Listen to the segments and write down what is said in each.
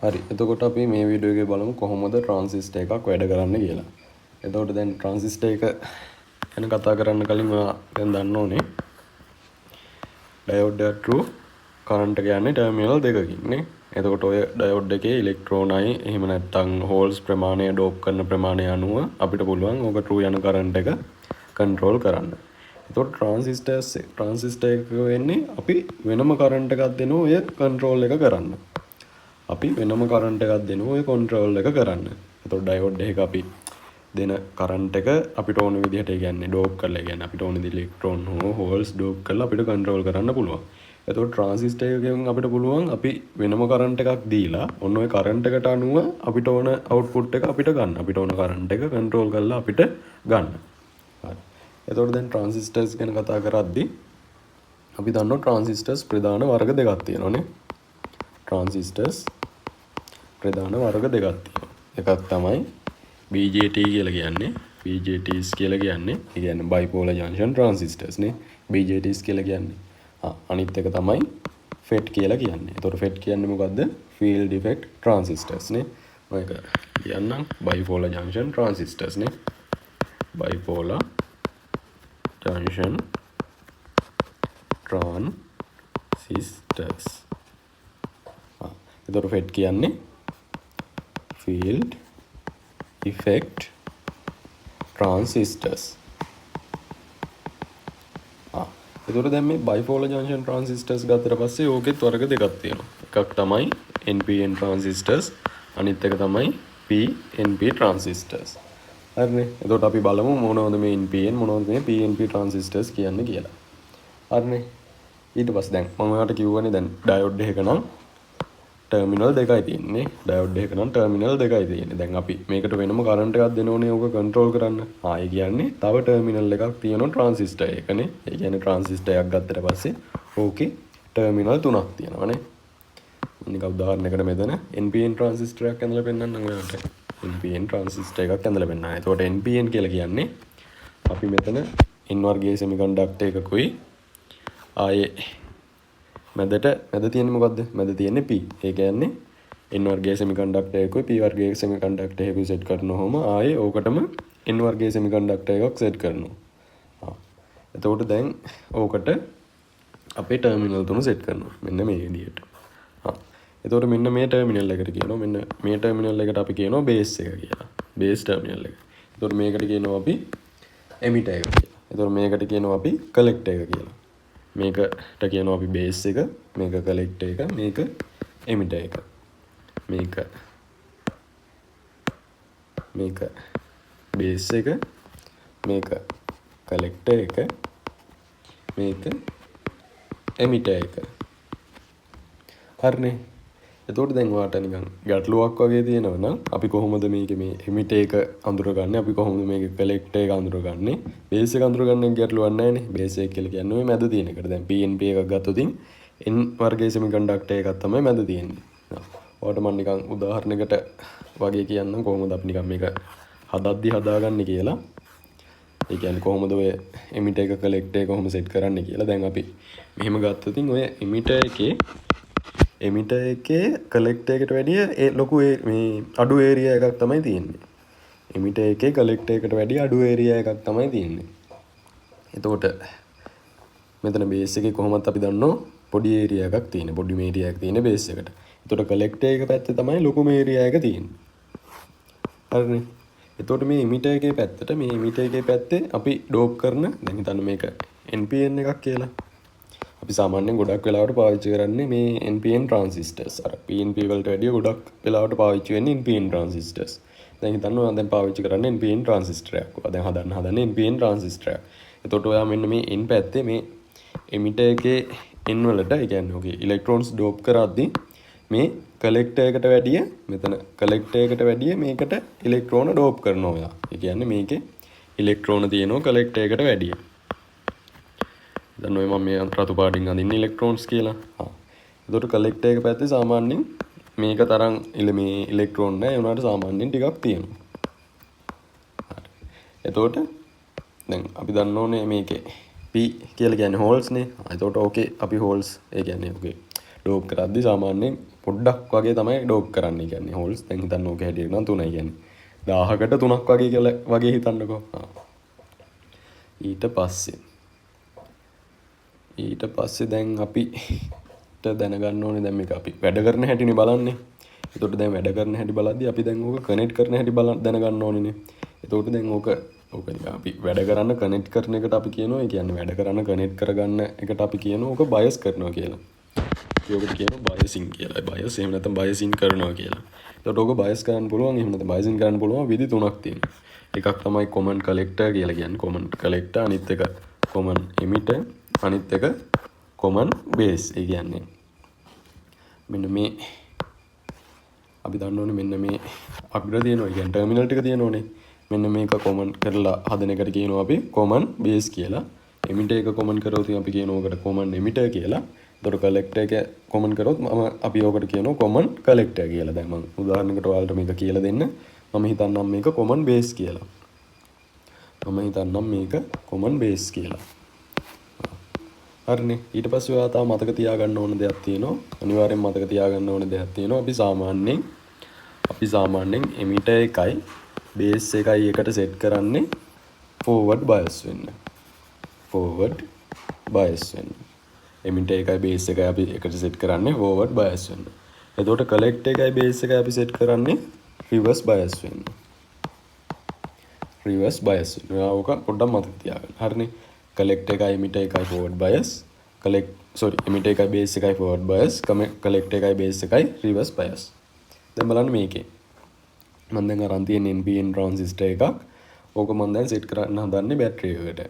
හරි. එතකොට අපි මේ වීඩියෝ එකේ බලමු කොහොමද ට්‍රාන්සිස්ටර් එකක් වැඩ කරන්නේ කියලා. එතකොට දැන් ට්‍රාන්සිස්ටර් එක ගැන කතා කරන්න කලින් ඔයා දැන් දන්න ඕනේ ඩයෝඩ් එක true කරන්ට් එක යන්නේ ටර්මිනල් දෙකකින් නේ. එතකොට ඔය ඩයෝඩ් එකේ ඉලෙක්ට්‍රෝනයි එහෙම නැත්නම් හෝල්ස් ප්‍රමාණය ඩෝප් කරන ප්‍රමාණය අනුව අපිට පුළුවන් ඕක true යන කරන්ට් එක කන්ට්‍රෝල් කරන්න. එතකොට ට්‍රාන්සිස්ටර් එක වෙන්නේ අපි වෙනම කරන්ට් එකක් දෙන ඔය කන්ට්‍රෝල් එක කරන්න. අපි වෙනම කරන්ට් එකක් දෙනවා ඔය කන්ට්‍රෝල් එක කරන්න. එතකොට ඩයෝඩ් එක අපි දෙන කරන්ට් එක අපිට ඕන විදිහට ඒ කියන්නේ ඩෝප් කරලා කියන්නේ අපිට ඕන විදිහට ඉලෙක්ට්‍රෝන හෝ හෝල්ස් ඩෝප් කරලා අපිට කන්ට්‍රෝල් කරන්න පුළුවන්. එතකොට ට්‍රාන්සිස්ටර් එකෙන් අපිට පුළුවන් අපි වෙනම කරන්ට් එකක් දීලා ඔන්න ඔය කරන්ට් එකට අනුව අපිට ඕන අවුට්පුට් එක අපිට ගන්න. අපිට ඕන කරන්ට් එක කන්ට්‍රෝල් කරලා අපිට ගන්න. හරි. එතකොට දැන් ට්‍රාන්සිස්ටර්ස් ගැන කතා කරද්දී අපි දන්නවා ට්‍රාන්සිස්ටර්ස් ප්‍රධාන වර්ග දෙකක් තියෙනවානේ. ට්‍රාන්සිස්ටර්ස් ප්‍රධාන වර්ග දෙකක් තියෙනවා. එකක් තමයි BJT කියලා කියන්නේ. BJTs කියලා කියන්නේ ඒ කියන්නේ බයිපෝලර් ජන්ක්ෂන් ට්‍රාන්සිස්ටර්ස් නේ. BJTs කියලා කියන්නේ. අනිත් එක තමයි FET කියලා කියන්නේ. ඒතකොට FET කියන්නේ මොකද්ද? Field Effect Transistors නේ. මම ඒක කියන්නම් බයිපෝලර් ජන්ක්ෂන් ට්‍රාන්සිස්ටර්ස් නේ. Bipolar junction transistors. එතකොට FET කියන්නේ field effect transistors. එතකොට දැන් මේ bipolar junction transistors ගත්තට පස්සේ ඕකෙත් වර්ග දෙකක් තියෙනවා. එකක් තමයි NPN transistors අනිත් එක තමයි PNP transistors. හරිනේ. එතකොට අපි බලමු මොනවද මේ NPN මොනවද මේ PNP transistors කියන්නේ කියලා. හරිනේ. ඊට පස්සේ දැන් මම ඔයාලට කිව්වනේ දැන් ඩයෝඩ් එකක නම් ටර්මිනල් දෙකයි තියෙන්නේ. ඩයෝඩ් එකක නම් ටර්මිනල් දෙකයි තියෙන්නේ. දැන් අපි මේකට වෙනම කරන්ට් එකක් දෙනෝනේ ඕක කන්ට්‍රෝල් කරන්න. ඒ කියන්නේ තව ටර්මිනල් එකක් තියෙනවා ට්‍රාන්සිස්ටර් එකනේ. ඒ කියන්නේ ට්‍රාන්සිස්ටර් එකක් ගත්තට පස්සේ ඕකේ ටර්මිනල් තුනක් තියෙනවානේ. නිකන් උදාහරණයකට මෙතන NPN ට්‍රාන්සිස්ටර් එකක් ඇඳලා පෙන්නන්නම් ඔයාලට. NPN ට්‍රාන්සිස්ටර් එකක් ඇඳලා පෙන්නනවා. එතකොට NPN කියලා කියන්නේ අපි මෙතන N වර්ගයේ සෙමිකන්ඩක්ටර් එකකුයි ආයේ මැද තියෙන්නේ මොකද්ද? මැද තියෙන්නේ P. ඒ කියන්නේ N වර්ගයේ සෙමිකන්ඩක්ටර් එකකුයි P වර්ගයේ සෙමිකන්ඩක්ටර් එකකුයි සෙට් කරනවම ආයේ ඕකටම N වර්ගයේ සෙමිකන්ඩක්ටර් එකක් සෙට් කරනවා. එතකොට දැන් ඕකට අපේ ටර්මිනල් තුන සෙට් කරනවා. මෙන්න මේ විදිහට. එතකොට මෙන්න මේ ටර්මිනල් එකට කියනවා මෙන්න මේ ටර්මිනල් එකට අපි කියනවා බේස් එක කියලා. බේස් ටර්මිනල් එක. එතකොට මේකට කියනවා අපි එමිටර් එක කියලා. එතකොට මේකට කියනවා අපි කලෙක්ටර් එක කියලා. මේකට කියනවා අපි බේස් එක, මේක කලෙක්ටර් එක, මේක එමිටර් එක. මේක බේස් එක, මේක කලෙක්ටර් එක, මේක එමිටර් එක. හරිනේ. එතකොට දැන් ඔයාලට නිකන් ගැටලුවක් වගේ තියෙනවා නම් අපි කොහොමද මේකේ මේ එමිටර් එක අඳුරගන්නේ? අපි කොහොමද මේකේ කලෙක්ටර් එක අඳුරගන්නේ? බේස් එක අඳුරගන්නේ ගැටලුවක් නැහැ නේ. බේස් එක කියලා කියන්නේ ඔය මැද තියෙන එකට. දැන් PNP එකක් ගත්තොත් N වර්ගයේ සෙමිකන්ඩක්ටර් එකක් තමයි මැද තියෙන්නේ. ඔයාලට මම නිකන් උදාහරණයකට වගේ කියන්නම් කොහොමද අපි නිකන් මේක හදද්දි හදාගන්නේ කියලා. ඒ කියන්නේ කොහොමද ඔය එමිටර් එක කලෙක්ටර් එක කොහොම සෙට් කරන්නේ කියලා. දැන් අපි මෙහෙම ගත්තොත් ඔය එමිටර් එකේ කලෙක්ටර් එකට වැඩිය ලොකු මේ අඩු ඒරියා එකක් තමයි තියෙන්නේ. එමිටර් එකේ කලෙක්ටර් එකට වැඩිය අඩු ඒරියා එකක් තමයි තියෙන්නේ. එතකොට මෙතන බේස් එකේ කොහොමත් අපි දන්නවා පොඩි ඒරියා එකක් තියෙන. පොඩි ඒරියා එකක් තියෙන බේස් එකට. එතකොට කලෙක්ටර් එක පැත්තේ තමයි ලොකුම ඒරියා එක තියෙන්නේ. හරිනේ. එතකොට මේ එමිටර් එකේ පැත්තට මේ එමිටර් එකේ පැත්තේ අපි ඩෝප් කරන දැන් හිතන්න මේක NPN එකක් කියලා. අපි සාමාන්‍යයෙන් ගොඩක් වෙලාවට පාවිච්චි කරන්නේ මේ NPN transistors. අර PNP වලට වැඩිය ගොඩක් වෙලාවට පාවිච්චි වෙන්නේ NPN transistors. දැන් හිතන්න ඔයා දැන් පාවිච්චි කරන්නේ NPN transistor එකක්. ඔයා දැන් හදන්නේ NPN transistor එකක්. එතකොට ඔයා මෙන්න මේ N පැත්තේ මේ emitter එකේ N වලට ඒ කියන්නේ ඔගේ electrons dope කරද්දී මේ collector එකට වැඩිය මෙතන collector එකට වැඩිය මේකට electron dope කරනවා ඔයා. ඒ කියන්නේ මේකේ electron තියෙනවා collector එකට වැඩිය. දැන් ඔය මම මේ රතු පාටින් අඳින්නේ electrons කියලා. එතකොට collector එක පැත්තේ සාමාන්‍යයෙන් මේක තරම් මේ electron නැහැ. ඒ උනාට සාමාන්‍යයෙන් ටිකක් තියෙනවා. හරි. එතකොට දැන් අපි දන්න ඕනේ මේකේ P කියලා කියන්නේ holes නේ. එතකොට ඕකේ අපි holes ඒ කියන්නේ ඕකේ ඩෝප් කරද්දි සාමාන්‍යයෙන් පොඩ්ඩක් වගේ තමයි ඩෝප් කරන්නේ. කියන්නේ හෝල්ස් දැන් හිතන්න ඕක හැටියට නම් 3යි කියන්නේ 1000කට 3ක් වගේ කියලා වගේ හිතන්නකෝ. ඊට පස්සේ දැන් අපිට දැනගන්න ඕනේ දැන් මේක අපි වැඩ කරන හැටිනේ බලන්නේ. එතකොට දැන් වැඩ කරන හැටි බලද්දි අපි දැන් ඕක කනෙක්ට් කරන හැටි දැනගන්න ඕනේනේ. එතකොට දැන් ඕක නිකන් අපි වැඩ කරන්න කනෙක්ට් කරන එකට අපි කියනවා ඒ කියන්නේ වැඩ කරන්න කනෙක්ට් කරගන්න එකට අපි කියනවා ඕක බයස් කරනවා කියලා. ඒකට කියනවා බයසින් කියලා. බයස් එහෙම නැත්නම් බයසින් කරනවා කියලා. එතකොට ඕක බයස් කරන්න පුළුවන් එහෙම නැත්නම් බයසින් කරන්න පුළුවන් විදි තුනක් තියෙනවා. එකක් තමයි කොමන් කලෙක්ටර් කියලා කියන්නේ. කොමන් කලෙක්ටර් අනිත් එක කොමන් එමිටර් අනිත් එක කොමන් බේස්. ඒ කියන්නේ මෙන්න මේ අපි දන්න ඕනේ මෙන්න මේ අග්‍ර තියෙනවා. ඒ කියන්නේ ටර්මිනල් ටික තියෙනෝනේ. මෙන්න මේක කොමන් කරලා හදන එකට කියනවා අපි කොමන් බේස් කියලා. එමිටර් එක කොමන් කරොත් අපි කියනවා ඔකට කොමන් එමිටර් කියලා. එතකොට කලෙක්ටර් එක කොමන් කරොත් අපි ඔකට කියනවා කොමන් කලෙක්ටර් කියලා. දැන් මම උදාහරණයකට ඔයාලට මේක කියලා දෙන්න. මම හිතන්නම් මේක කොමන් බේස් කියලා. හරිනේ. ඊට පස්සේ ඔයා තාම මතක තියාගන්න ඕන දෙයක් තියෙනවා. අනිවාර්යෙන් මතක තියාගන්න ඕන දෙයක් තියෙනවා. අපි සාමාන්‍යයෙන් එමිටර් එකයි බේස් එකයි එකට සෙට් කරන්නේ ෆෝවර්ඩ් බයස් වෙන්න. එමිටර් එකයි බේස් එකයි අපි එකට සෙට් කරන්නේ ෆෝවර්ඩ් බයස් වෙන්න. එතකොට කලෙක්ටර් එකයි බේස් එකයි අපි සෙට් කරන්නේ රිවර්ස් බයස් වෙන්න. ඔක පොඩ්ඩක් මතක තියාගන්න. හරිනේ. කලෙක්ටර් එකයි එමිටර් එකයි ෆෝවර්ඩ් බයස්. එමිටර් එකයි බේස් එකයි ෆෝවර්ඩ් බයස්. කලෙක්ටර් එකයි බේස් එකයි රිවර්ස් බයස්. දැන් බලන්න මේකේ මම දැන් අරන් තියෙන NPN ට්‍රාන්සිස්ටර් එකක්. ඕක මම දැන් සෙට් කරන්න හදන්නේ බැටරි එකට.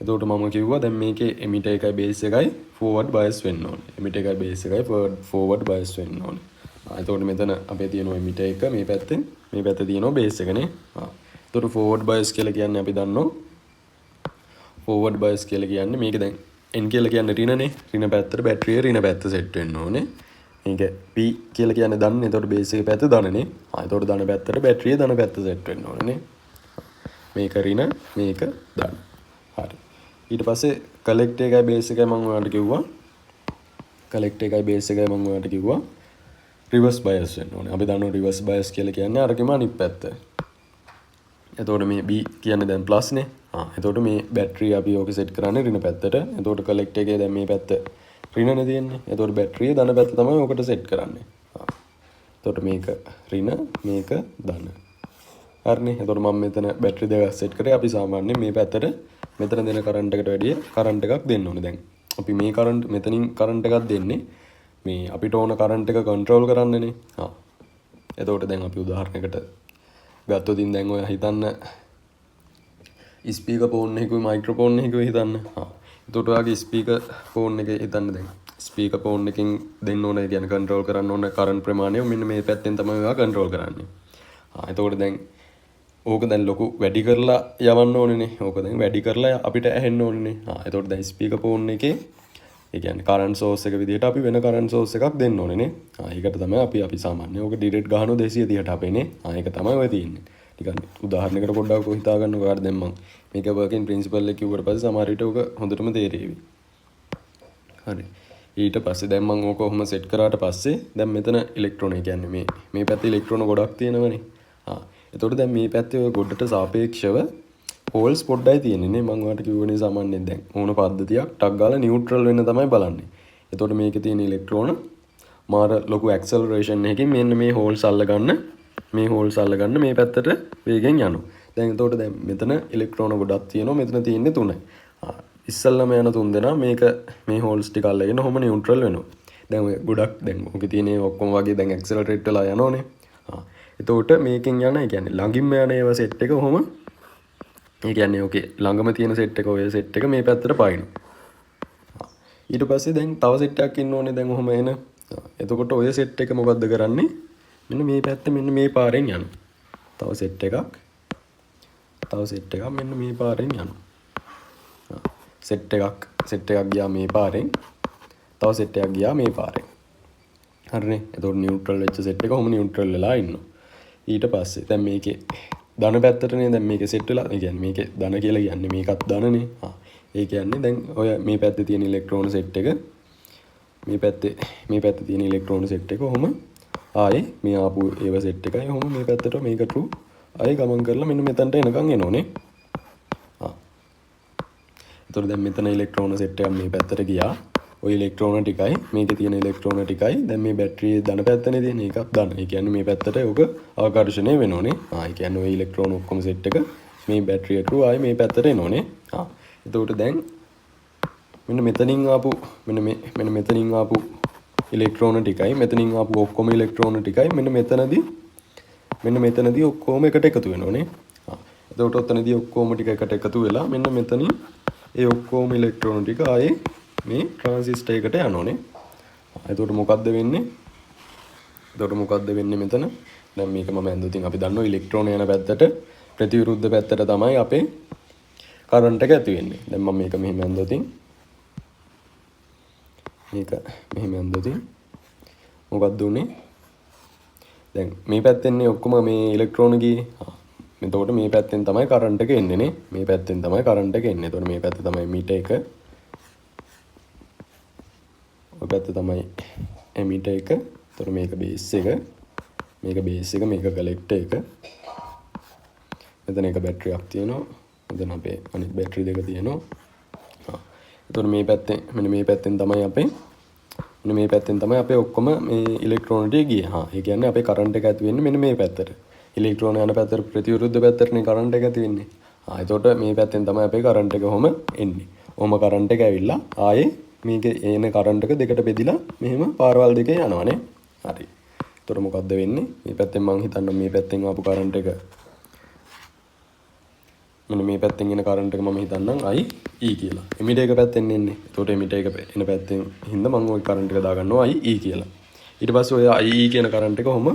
එතකොට මම කිව්වා දැන් මේකේ එමිටර් එකයි බේස් එකයි ෆෝවර්ඩ් බයස් වෙන්න ඕනේ. එමිටර් එකයි බේස් එකයි ෆෝවර්ඩ් බයස් වෙන්න ඕනේ. එතකොට මෙතන අපේ තියෙනවා එමිටර් එක මේ පැත්තේ තියෙනවා බේස් එකනේ. එතකොට ෆෝවර්ඩ් බයස් කියලා කියන්නේ අපි දන්නවා ෆෝවර්ඩ් බයස් කියලා කියන්නේ මේක දැන් N කියලා කියන්නේ ඍණනේ. ඍණ පැත්තට බැටරිය ඍණ පැත්ත සෙට් වෙන්න ඕනේ. මේක P කියලා කියන්නේ ධන. එතකොට බේස් එකේ පැත්ත ධනනේ. එතකොට ධන පැත්තට බැටරිය ධන පැත්ත සෙට් වෙන්න ඕනේ නේ. මේක ඍණ මේක ධන. හරි. ඊට පස්සේ කලෙක්ටර් එකයි බේස් එකයි මම ඔයාලට කිව්වා රිවර්ස් බයස් වෙන්න ඕනේ. අපි දන්නවා රිවර්ස් බයස් කියලා කියන්නේ අරගෙම අනිත් පැත්ත. එතකොට මේ B කියන්නේ දැන් ප්ලස් නේ. එතකොට මේ බැටරිය අපි ඕක සෙට් කරන්නේ ඍණ පැත්තට. එතකොට කලෙක්ටර් එකේ දැන් මේ පැත්ත ඍණනේ තියෙන්නේ. එතකොට බැටරිය ධන පැත්ත තමයි ඕකට සෙට් කරන්නේ. එතකොට මේක ඍණ මේක ධන. හරිනේ. එතකොට මම මෙතන බැටරි දෙකක් සෙට් කරේ. අපි සාමාන්‍යයෙන් මේ පැත්තට මෙතන දෙන කරන්ට් එකට වැඩිය කරන්ට් එකක් දෙන්න ඕනේ. දැන් අපි මේ මෙතනින් කරන්ට් එකක් දෙන්නේ මේ අපිට ඕන කරන්ට් එක කන්ට්‍රෝල් කරන්නනේ. එතකොට දැන් අපි උදාහරණයකට ගත්තොත් දැන් ඔය හිතන්න ස්පීකර් ෆෝන් එකකුයි මයික්‍රොෆෝන් එකකුයි හිතන්න. එතකොට ඔයාගේ ස්පීකර් ෆෝන් එකේ හිතන්න දැන් ස්පීකර් ෆෝන් එකකින් දෙන්න ඕන කියන්නේ කන්ට්‍රෝල් කරන්න ඕන කරන්ට් ප්‍රමාණය මෙන්න මේ පැත්තෙන් තමයි ඔයා කන්ට්‍රෝල් කරන්නේ. එතකොට දැන් ඕක දැන් ලොකු වැඩි කරලා යවන්න ඕනේනේ. ඕක දැන් වැඩි කරලා අපිට ඇහෙන්න ඕනේනේ. එතකොට දැන් ස්පීකර් ෆෝන් එකේ ඒ කියන්නේ කරන්ට් සෝස් එක විදිහට අපි වෙන කරන්ට් සෝස් එකක් දෙන්න ඕනේනේ. ඒකට තමයි අපි සාමාන්‍යයෙන් ඕක ඩිරෙක්ට් ගහනවා 230ට අපේනේ. ඒක තමයි ඔය තියෙන්නේ. ටිකක් උදාහරණයකට පොඩ්ඩක් හිතා ගන්න ඔයාලට දැන් මම මේක වර්කින් ප්‍රින්සිපල් එක කිව්වට පස්සේ සමහර විට ඕක හොඳටම තේරෙවි. හරි. ඊට පස්සේ දැන් මම ඕක කොහොම සෙට් කරාට පස්සේ දැන් මෙතන ඉලෙක්ට්‍රෝන කියන්නේ මේ පැත්තේ ඉලෙක්ට්‍රෝන ගොඩක් තියෙනවනේ. එතකොට දැන් මේ පැත්තේ ඔය ගොඩට සාපේක්ෂව හෝල්ස් පොඩ්ඩයි තියෙන්නේ නේ. මම ඔයාලට කිව්වනේ සාමාන්‍යයෙන් දැන් ඕන පද්ධතියක් ටක් ගාලා නියුට්‍රල් වෙන්න තමයි බලන්නේ. එතකොට මේකේ තියෙන ඉලෙක්ට්‍රෝන මාර ලොකු ඇක්සලරේෂන් එකකින් මෙන්න මේ හෝල්ස් අල්ලගන්න මේ පැත්තට වේගෙන් යනවා. දැන් එතකොට දැන් මෙතන ඉලෙක්ට්‍රෝන ගොඩක් තියෙනවා. මෙතන තියෙන්නේ 3යි. ඉස්සල්ලාම යන 3 දෙනා මේ හෝල්ස් ටික අල්ලගෙන ඔහොම නියුට්‍රල් වෙනවා. දැන් ඔය ගොඩක් දැන් ඔකේ තියෙන ඔක්කොම වගේ දැන් ඇක්සලරේට් වෙලා යනෝනේ. එතකොට මේකෙන් යන ඒ කියන්නේ ළඟින්ම යන ඒවා සෙට් එක ඔහොම ඒ කියන්නේ ඕකේ ළඟම තියෙන සෙට් එක ඔය සෙට් එක මේ පැත්තට පායිනවා. ඊට පස්සේ දැන් තව සෙට් එකක් ඉන්න ඕනේ දැන් ඔහොම එන. එතකොට ඔය සෙට් එක මොකද්ද කරන්නේ? මෙන්න මේ පැත්ත මෙන්න මේ පාරෙන් යනවා. තව සෙට් එකක් මෙන්න මේ පාරෙන් යනවා. සෙට් එකක් ගියා මේ පාරෙන්. තව සෙට් එකක් ගියා මේ පාරෙන්. හරිනේ. එතකොට නියුට්‍රල් වෙච්ච සෙට් එක ඔහොම නියුට්‍රල් වෙලා ඉන්නවා. ඊට පස්සේ දැන් මේකේ ධන පැත්තටනේ දැන් මේකේ සෙට් වෙලා. ඒ කියන්නේ මේකේ ධන කියලා කියන්නේ මේකත් ධනනේ. ඒ කියන්නේ දැන් ඔය මේ පැත්තේ තියෙන ඉලෙක්ට්‍රෝන සෙට් එක මේ පැත්තේ තියෙන ඉලෙක්ට්‍රෝන සෙට් එක ඔහොම ආයේ මේ ආපු ඒව සෙට් එකයි ඔහොම මේ පැත්තට මේක true ආයේ ගමන් කරලා මෙන්න මෙතනට එනකන් එනෝනේ. එතකොට දැන් මෙතන ඉලෙක්ට්‍රෝන සෙට් එකක් මේ පැත්තට ගියා. ওই ඉලෙක්ට්‍රෝන ටිකයි මේකේ තියෙන ඉලෙක්ට්‍රෝන ටිකයි දැන් මේ බැටරියේ ධන පැත්තනේ තියෙන එකක් ධන. ඒ කියන්නේ මේ පැත්තට ඔක ආකර්ෂණය වෙනෝනේ. ඒ කියන්නේ ওই ඉලෙක්ට්‍රෝන ඔක්කොම සෙට් එක මේ බැටරිය through ආයේ මේ පැත්තට එනෝනේ. එතකොට දැන් මෙන්න මෙතනින් ආපු ඉලෙක්ට්‍රෝන ටිකයි මෙතනින් ආපු ඔක්කොම ඉලෙක්ට්‍රෝන ටිකයි මෙන්න මෙතනදී ඔක්කොම එකට එකතු වෙනෝනේ. එතකොට ඔතනදී ඔක්කොම ටික එකට එකතු වෙලා මෙන්න මෙතනින් ඒ ඔක්කොම ඉලෙක්ට්‍රෝන ටික ආයේ මේ ට්‍රාන්සිස්ටර් එකට යනෝනේ. එතකොට මොකද්ද වෙන්නේ? මෙතන? දැන් මේක මම ඇඳුතින් අපි දන්නවා ඉලෙක්ට්‍රෝන යන පැත්තට ප්‍රතිවිරුද්ධ පැත්තට තමයි අපේ කරන්ට් එක ඇති වෙන්නේ. දැන් මම මේක මෙහෙම ඇඳුතින් මොකක්ද උනේ? දැන් මේ පැත්තෙන්නේ ඔක්කොම මේ ඉලෙක්ට්‍රෝන ගියේ. එතකොට මේ පැත්තෙන් තමයි කරන්ට් එක එන්නේ නේ. මේ පැත්තෙන් තමයි කරන්ට් එක එන්නේ. එතකොට මේ පැත්ත තමයි මීටර් එක. ඔය පැත්ත තමයි එමීටර් එක. එතකොට මේක බේස් එක. මේක කලෙක්ටර් එක. මෙතන එක බැටරියක් තියෙනවා. මෙතන අපේ අනිත් බැටරි දෙක තියෙනවා. එතකොට මේ පැත්තෙන් තමයි අපේ ඔක්කොම මේ ඉලෙක්ට්‍රෝන ටික ගියේ. ඒ කියන්නේ අපේ කරන්ට් එක ඇති වෙන්නේ මෙන්න මේ පැත්තට. ඉලෙක්ට්‍රෝන යන පැත්තට ප්‍රතිවිරුද්ධ පැත්තටනේ කරන්ට් එක ඇති වෙන්නේ. එතකොට මේ පැත්තෙන් තමයි අපේ කරන්ට් එක ඔහොම එන්නේ. ඔහොම කරන්ට් එක ඇවිල්ලා ආයේ මේක එන කරන්ට් එක දෙකට බෙදිලා මෙහෙම පාරවල් දෙකේ යනවානේ. හරි. එතකොට මොකද්ද වෙන්නේ? මේ පැත්තෙන් මම හිතන්නේ මේ පැත්තෙන් ආපු කරන්ට් එක මෙන්න මේ පැත්තෙන් එන කරන්ට් එක මම හිතන්නම් E කියලා. එමිටර් එක පැත්තෙන් එන්නේ. එතකොට එමිටර් එක එන පැත්තෙන් හින්දා මම ওই කරන්ට් එක දාගන්නවා E කියලා. ඊට පස්සේ ඔය E කියන කරන්ට් එක ඔහොම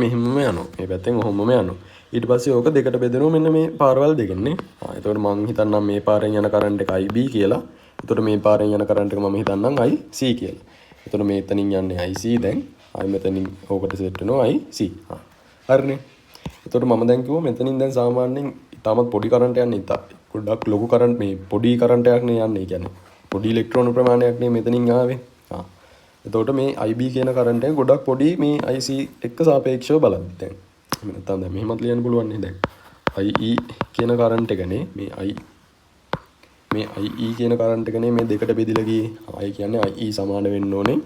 මෙහෙමම යනවා. මේ පැත්තෙන් ඔහොමම යනවා. ඊට පස්සේ ඕක දෙකට බෙදෙනවා මෙන්න මේ පාරවල් දෙකෙන්නේ. එතකොට මම හිතන්නම් මේ පාරෙන් යන කරන්ට් එක IB කියලා. එතකොට මේ පාරෙන් යන කරන්ට් එක මම හිතන්නම් IC කියලා. එතකොට මෙතනින් යන්නේ IC දැන්. ආයි මෙතනින් ඕකට සෙට් වෙනවා IC. හරිනේ. එතකොට මම දැන් කිව්වා මෙතනින් දැන් සාමාන්‍යයෙන් තාමත් පොඩි කරන්ට් යන්නේ ගොඩක් ලොකු කරන්ට් මේ පොඩි කරන්ට් එකක් නේ යන්නේ. ඒ කියන්නේ පොඩි ඉලෙක්ට්‍රෝන ප්‍රමාණයක් නේ මෙතනින් ආවේ. එතකොට මේ IB කියන කරන්ට් එක ගොඩක් පොඩි මේ IC එක්ක සාපේක්ෂව බලද්දි දැන් නැත්නම් දැන් මෙහෙමත් ලියන්න පුළුවන් නේ. දැන් IE කියන කරන්ට් එකනේ මේ IE කියන කරන්ට් එකනේ මේ දෙකට බෙදිලා ගියේ. I කියන්නේ IE සමාන වෙන්න ඕනේ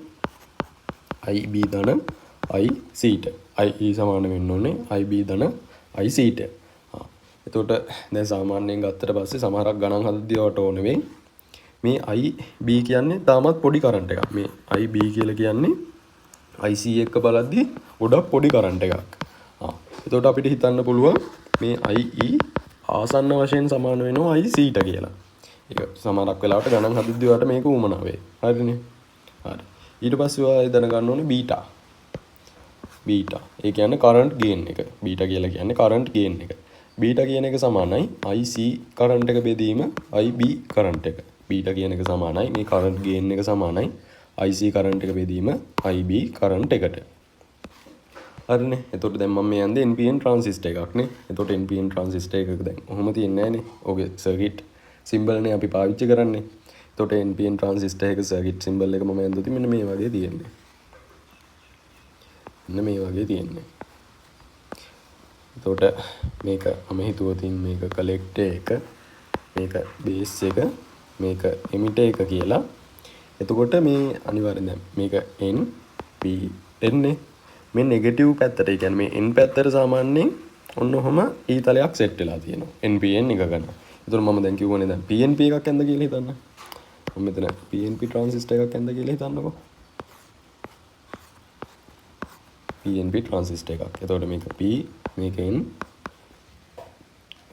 IB ධන IC ට. IE සමාන වෙන්න ඕනේ IB ධන IC ට. එතකොට දැන් සාමාන්‍යයෙන් ගත්තට පස්සේ සමහරක් ගණන් හදද්දී ඔයාට ඕන වෙයි මේ IB කියන්නේ තාමත් පොඩි කරන්ට් එකක්. මේ IB කියලා කියන්නේ IC එක්ක බලද්දී ගොඩක් පොඩි කරන්ට් එකක්. එතකොට අපිට හිතන්න පුළුවන් මේ IE ආසන්න වශයෙන් සමාන වෙනවා IC ට කියලා. ඒක සමහරක් වෙලාවට ගණන් හදද්දී ඔයාට මේක උමනා වෙයි. හරිනේ. හරි. ඊට පස්සේ ඔයා දැනගන්න ඕනේ බීටා. ඒ කියන්නේ කරන්ට් ගේන් එක. බීටා කියලා කියන්නේ කරන්ට් ගේන් එක. බීටා කියන එක සමානයි IC කරන්ට් එක බෙදීම IB කරන්ට් එක. බීටා කියන එක සමානයි මේ කරන්ට් ගේන් එක සමානයි IC කරන්ට් එක බෙදීම IB කරන්ට් එකට. හරිනේ. එතකොට දැන් මම මේ යන්නේ NPN ට්‍රාන්සිස්ටර් එකක් නේ. එතකොට NPN ට්‍රාන්සිස්ටර් එකක දැන් ඔහොම තියන්නේ නැහනේ. ඔගේ සර්කිට් සිම්බල් නේ අපි පාවිච්චි කරන්නේ. එතකොට NPN ට්‍රාන්සිස්ටර් එකක සර්කිට් සිම්බල් එක මම ඇඳුති මෙන්න මේ වගේ තියෙන්නේ. එතකොට මේක මම හිතුවතින් මේක කලෙක්ටර් එක, මේක බේස් එක, මේක එමිටර් එක කියලා. එතකොට මේ අනිවාර්යෙන් දැන් මේක NPN නේ. මේ නෙගටිව් පැත්තට, ඒ කියන්නේ මේ N පැත්තට සාමාන්‍යයෙන් ඔන්න ඔහම E තලයක් සෙට් වෙලා තියෙනවා. NPN එක ගන්න. එතකොට මම දැන් කිව්වනේ දැන් PNP එකක් ඇඳ කියලා හිතන්න. මම මෙතන PNP ට්‍රාන්සිස්ටර් එකක් ඇඳ කියලා හිතන්නකෝ. PNP ට්‍රාන්සිස්ටර් එකක්. එතකොට මේක P, මේක N,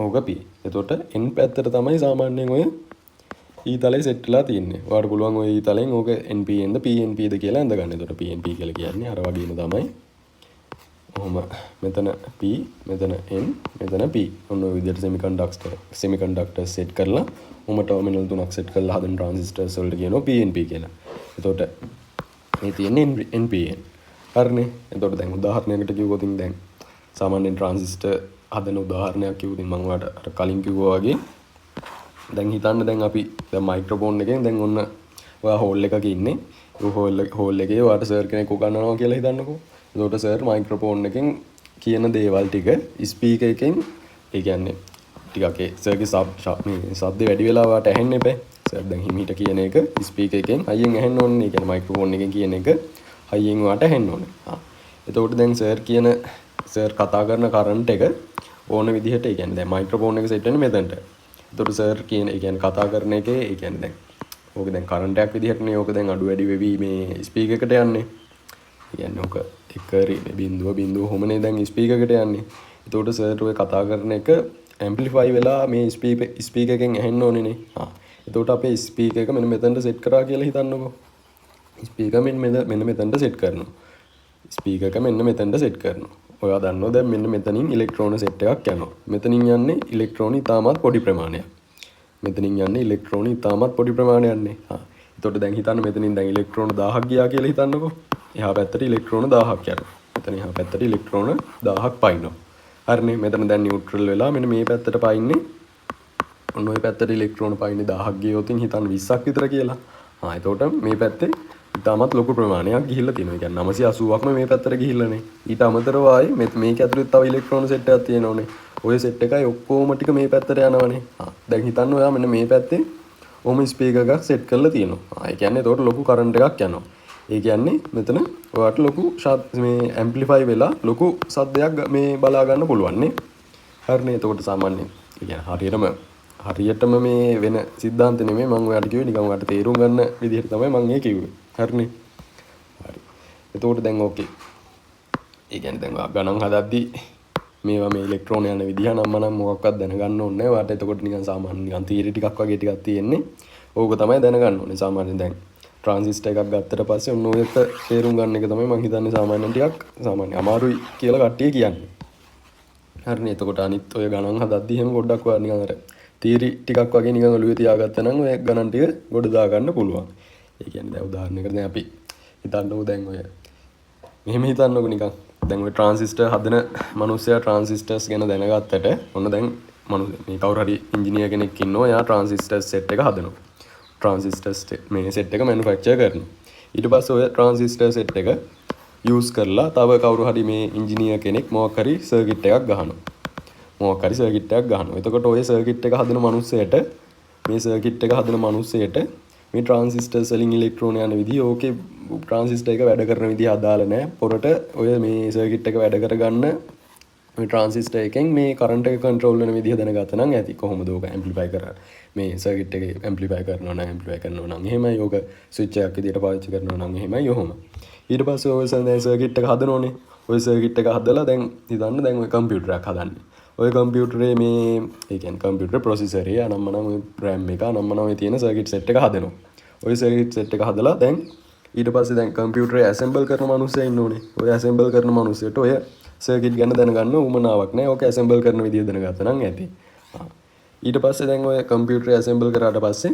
ඕක P. එතකොට N පැත්තට තමයි සාමාන්‍යයෙන් ඔය E තලය සෙට් වෙලා තියෙන්නේ. ඔයාලට පුළුවන් ඔය E තලයෙන් ඕක NPN ද PNP ද කියලා ඇඳ ගන්න. එතකොට PNP කියලා කියන්නේ අර වගේම තමයි. ඔහොම මෙතන P, මෙතන N, මෙතන P. ඔන්න ඔය විදිහට semiconductor set කරලා ඔහොම ටර්මිනල් තුනක් set කරලා හදන transistors වලට කියනවා PNP කියලා. එතකොට මේ තියෙන්නේ NPN. හරිනේ. එතකොට දැන් උදාහරණයකට කිව්වොත් දැන් සාමාන්‍යයෙන් transistor හදන උදාහරණයක් කිව්වොත් මම ඔයාලට අර කලින් කිව්වා වගේ දැන් හිතන්න දැන් අපි දැන් මයික්‍රොෆෝන් එකෙන් දැන් ඔන්න ඔයා හෝල් එකක ඉන්නේ. ඒ හෝල් එකේ ඔයාට සර් කෙනෙක් උගන්වනවා කියලා හිතන්නකෝ. එතකොට සර් මයික්‍රොෆෝන් එකෙන් කියන දේවල් ටික ස්පීකර් එකෙන් ඒ කියන්නේ ටිකක් ඒ සර්ගේ ශබ්ද වැඩි වෙලා ඔයාට ඇහෙන්න එපා. සර් දැන් හිමීට කියන එක ස්පීකර් එකෙන් හයියෙන් ඇහෙන්න ඕනේ. ඒ කියන්නේ මයික්‍රොෆෝන් එකෙන් කියන එක හයියෙන් ඔයාට ඇහෙන්න ඕනේ. එතකොට දැන් සර් කතා කරන කරන්ට් එක ඕන විදිහට ඒ කියන්නේ දැන් මයික්‍රොෆෝන් එක සෙට් වෙන්නේ මෙතනට. එතකොට සර් කියන ඒ කියන්නේ කතා කරන එකේ ඒ කියන්නේ දැන් ඕක දැන් කරන්ට් එකක් විදිහටනේ ඕක දැන් අඩු වැඩි වෙවි මේ ස්පීකර් එකට යන්නේ. ඒ කියන්නේ ඕක එක බිඳුව කොහොමනේ දැන් ස්පීකර් එකට යන්නේ. එතකොට සර් ඔය කතා කරන එක ඇම්ප්ලිෆයි වෙලා මේ ස්පීකර් එකෙන් ඇහෙන්න ඕනේනේ. එතකොට අපේ ස්පීකර් එක මෙන්න මෙතනට සෙට් කරා කියලා හිතන්නකෝ. ස්පීකර් මෙන්න මෙතනට සෙට් කරනවා. ස්පීකර් එක මෙන්න මෙතනට සෙට් කරනවා. ඔයා දන්නවා දැන් මෙන්න මෙතනින් ඉලෙක්ට්‍රෝන සෙට් එකක් යනවා. මෙතනින් යන්නේ ඉලෙක්ට්‍රෝන ඉතාමත් පොඩි ප්‍රමාණයක්. මෙතනින් යන්නේ ඉලෙක්ට්‍රෝන ඉතාමත් පොඩි ප්‍රමාණයක් යන්නේ. එතකොට දැන් හිතන්න මෙතනින් දැන් ඉලෙක්ට්‍රෝන 1000ක් ගියා කියලා හිතන්නකෝ. එහා පැත්තට ඉලෙක්ට්‍රෝන 1000ක් යනවා. මෙතන එහා පැත්තට ඉලෙක්ට්‍රෝන 1000ක් පයින්නවා. හරිනේ. මෙතන දැන් නියුට්‍රල් වෙලා මෙන්න මේ පැත්තට පයින්නේ. ඔන්න ඔය පැත්තට ඉලෙක්ට්‍රෝන පයින්නේ 1000ක් ගියොත් හිතන්න 20ක් විතර කියලා. එතකොට මේ පැත්තේ ඉතාමත් ලොකු ප්‍රමාණයක් ගිහිල්ලා තියෙනවා. ඒ කියන්නේ 980ක්ම මේ පැත්තට ගිහිල්ලානේ. ඊට අමතරව ආයේ මේක ඇතුළේ තව ඉලෙක්ට්‍රෝන සෙට් එකක් තියෙනවනේ. ඔය සෙට් එකයි ඔක්කොම ටික මේ පැත්තට යනවනේ. දැන් හිතන්න ඔයා මෙන්න මේ පැත්තේ ඔහොම ස්පීකර් එකක් සෙට් කරලා තියෙනවා. ඒ කියන්නේ ඒතකොට ලොකු කරන්ට් එකක් යනවා. ඒ කියන්නේ මෙතන ඔයාට ලොකු මේ ඇම්ප්ලිෆයි වෙලා ලොකු සද්දයක් මේ බලා ගන්න පුළුවන් නේ. හරිනේ. එතකොට සාමාන්‍යයෙන් ඒ කියන්නේ හරියටම මේ වෙන සිද්ධාන්ත නෙමෙයි මම ඔයාලට කිව්වේ නිකන් ඔයාලට තේරුම් ගන්න විදිහට තමයි මම ඒ කිව්වේ. හරිනේ. හරි. එතකොට දැන් ඕකේ. ඒ කියන්නේ දැන් ඔයා ගණන් හදද්දි මේවා මේ ඉලෙක්ට්‍රෝන යන විදිහ නම් මොකක්වත් දැනගන්න ඕනේ නැහැ. ඔයාට එතකොට නිකන් සාමාන්‍ය නිකන් තියරි ටිකක් වගේ ටිකක් තියෙන්නේ. ඕක තමයි දැනගන්න ඕනේ. සාමාන්‍යයෙන් දැන් ට්‍රාන්සිස්ටර් එකක් ගත්තට පස්සේ ඔන්න ඔය එක තේරුම් ගන්න එක තමයි මම හිතන්නේ සාමාන්‍යයෙන් ටිකක් අමාරුයි කියලා කට්ටිය කියන්නේ. හරිනේ. එතකොට අනිත් ඔය ගණන් හදද්දි එහෙම පොඩ්ඩක් ඔයා නිකන් අර තීරි ටිකක් වගේ නිකන් ඔළුවේ තියාගත්තා නම් ඔය ගණන් ටික ගොඩ දා ගන්න පුළුවන්. ඒ කියන්නේ දැන් උදාහරණයකට දැන් අපි හිතන්නකෝ දැන් ඔය මෙහෙම හිතන්නකෝ නිකන් දැන් ඔය ට්‍රාන්සිස්ටර් හදන මිනිස්සයා ට්‍රාන්සිස්ටර්ස් ගැන දැනගත්තට ඔන්න දැන් මේ කවුරු හරි ඉන්ජිනියර් කෙනෙක් ඉන්නවා. එයා ට්‍රාන්සිස්ටර් සෙට් එක හදනවා. ට්‍රාන්සිස්ටර්ස් මේ සෙට් එක මැනුෆැක්චර් කරනවා. ඊට පස්සේ ඔය ට්‍රාන්සිස්ටර් සෙට් එක යූස් කරලා තව කවුරු හරි මේ ඉන්ජිනියර් කෙනෙක් මොකක් හරි සර්කිට් එකක් ගහනවා. එතකොට ඔය සර්කිට් එක හදන මිනිස්සයාට මේ ට්‍රාන්සිස්ටර්ස් වලින් ඉලෙක්ට්‍රෝන යන විදිහ ඕකේ ට්‍රාන්සිස්ටර් එක වැඩ කරන විදිහ අදාළ නැහැ. පොරට ඔය මේ සර්කිට් එක වැඩ කරගන්න මේ ට්‍රාන්සිස්ටර් එකෙන් මේ කරන්ට් එක කන්ට්‍රෝල් වෙන විදිහ දැනගත්තා නම් ඇති. කොහොමද ඕක ඇම්ප්ලිෆයි කරන්නේ? මේ සර්කිට් එක ඇම්ප්ලිෆයි කරනවා නම් එහෙමයි. ඕක ස්විච් එකක් විදිහට පාවිච්චි කරනවා නම් එහෙමයි. ඔහොම. ඊට පස්සේ ඔය සර්කිට් එක හදනෝනේ. ඔය සර්කිට් එක හදලා දැන් හිතන්න දැන් ඔය කම්පියුටරයක් හදන්නේ. ඔය කම්පියුටරේ මේ ඒ කියන්නේ කම්පියුටර් ප්‍රොසෙසරේ අනම්මනම් ඔය RAM එක අනම්මනම් ඔය තියෙන සර්කිට් සෙට් එක හදනවා. ඔය සර්කිට් සෙට් එක හදලා දැන් ඊට පස්සේ දැන් කම්පියුටරේ ඇසෙම්බල් කරන මිනිස්සයා ඉන්න ඕනේ. ඔය ඇසෙම්බල් කරන මිනිස්සයට ඔය සර්කිට් ගැන දැනගන්න උවමනාවක් නැහැ. ඕක ඇසෙම්බල් කරන විදිය දැනගත්තා නම් ඇති. ඊට පස්සේ දැන් ඔය කම්පියුටරේ ඇසෙම්බල් කරාට පස්සේ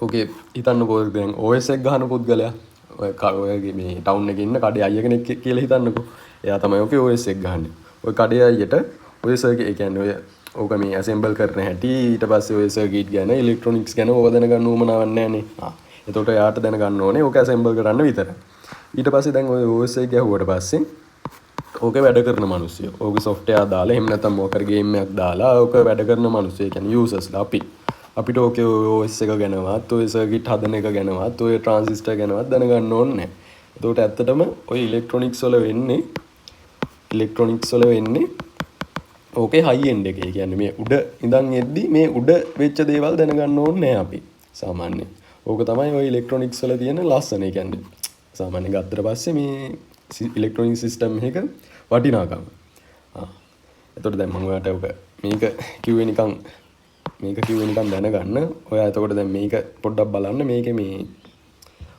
ඕකේ හිතන්නකෝ දැන් OS එක ගහන පුද්ගලයා ඔයගේ මේ ටවුන් එකේ ඉන්න කඩේ අයියා කෙනෙක් කියලා හිතන්නකෝ. එයා තමයි ඔකේ OS එක ගහන්නේ. ඔය කඩේ අයියට ඔය සර්කිට් ඒ කියන්නේ ඔය ඕක මේ ඇසෙම්බල් කරන හැටි ඊට පස්සේ ඔය සර්කිට් ගැන ඉලෙක්ට්‍රොනික්ස් ගැන ඕව දැනගන්න උවමනාවක් නැහැනේ. එතකොට එයාට දැනගන්න ඕනේ ඕක ඇසෙම්බල් කරන්න විතරයි. ඊට පස්සේ දැන් ඔය OS එක ගැහුවට පස්සේ ඕක වැඩ කරන මිනිස්සු ඕක software දාලා එහෙම නැත්නම් මොකක් හරි game එකක් දාලා ඕක වැඩ කරන මිනිස්සු ඒ කියන්නේ users ලා අපිට ඕකේ OS එක ගැනවත් ඔය සර්කිට් හදන එක ගැනවත් ඔය ට්‍රාන්සිස්ටර් ගැනවත් දැනගන්න ඕනේ නැහැ. එතකොට ඇත්තටම ඔය ඉලෙක්ට්‍රොනික්ස් වල වෙන්නේ ඕකේ හයි එන්ඩ් එක. ඒ කියන්නේ මේ උඩ ඉඳන් එද්දි මේ උඩ වෙච්ච දේවල් දැනගන්න ඕනේ නැහැ අපි සාමාන්‍යයෙන්. ඕක තමයි ඔය ඉලෙක්ට්‍රොනික්ස් වල තියෙන ලස්සන. ඒ කියන්නේ සාමාන්‍යයෙන් ගත්තට පස්සේ මේ ඉලෙක්ට්‍රොනික් සිස්ටම් එක වටිනාකම. එතකොට දැන් මම ඔයාලට ඔක මේක කිව්වේ නිකන් දැනගන්න. ඔයා එතකොට දැන් මේක පොඩ්ඩක් බලන්න. මේකේ මේ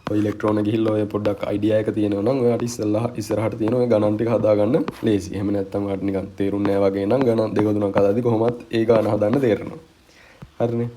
ඔය ඉලෙක්ට්‍රෝන ගිහිල්ලා ඔය පොඩ්ඩක් අයිඩියා එක තියෙනවා නම් ඔයාට ඉස්සරහට තියෙන ඔය ගණන් ටික හදාගන්න ලේසි. එහෙම නැත්නම් ඔයාට නිකන් තේරුන්නේ නැහැ වගේ නම් ගණන් දෙක තුනක් හදාද්දි කොහොමත් ඒ ගාන හදන්න තේරෙනවා. හරිනේ.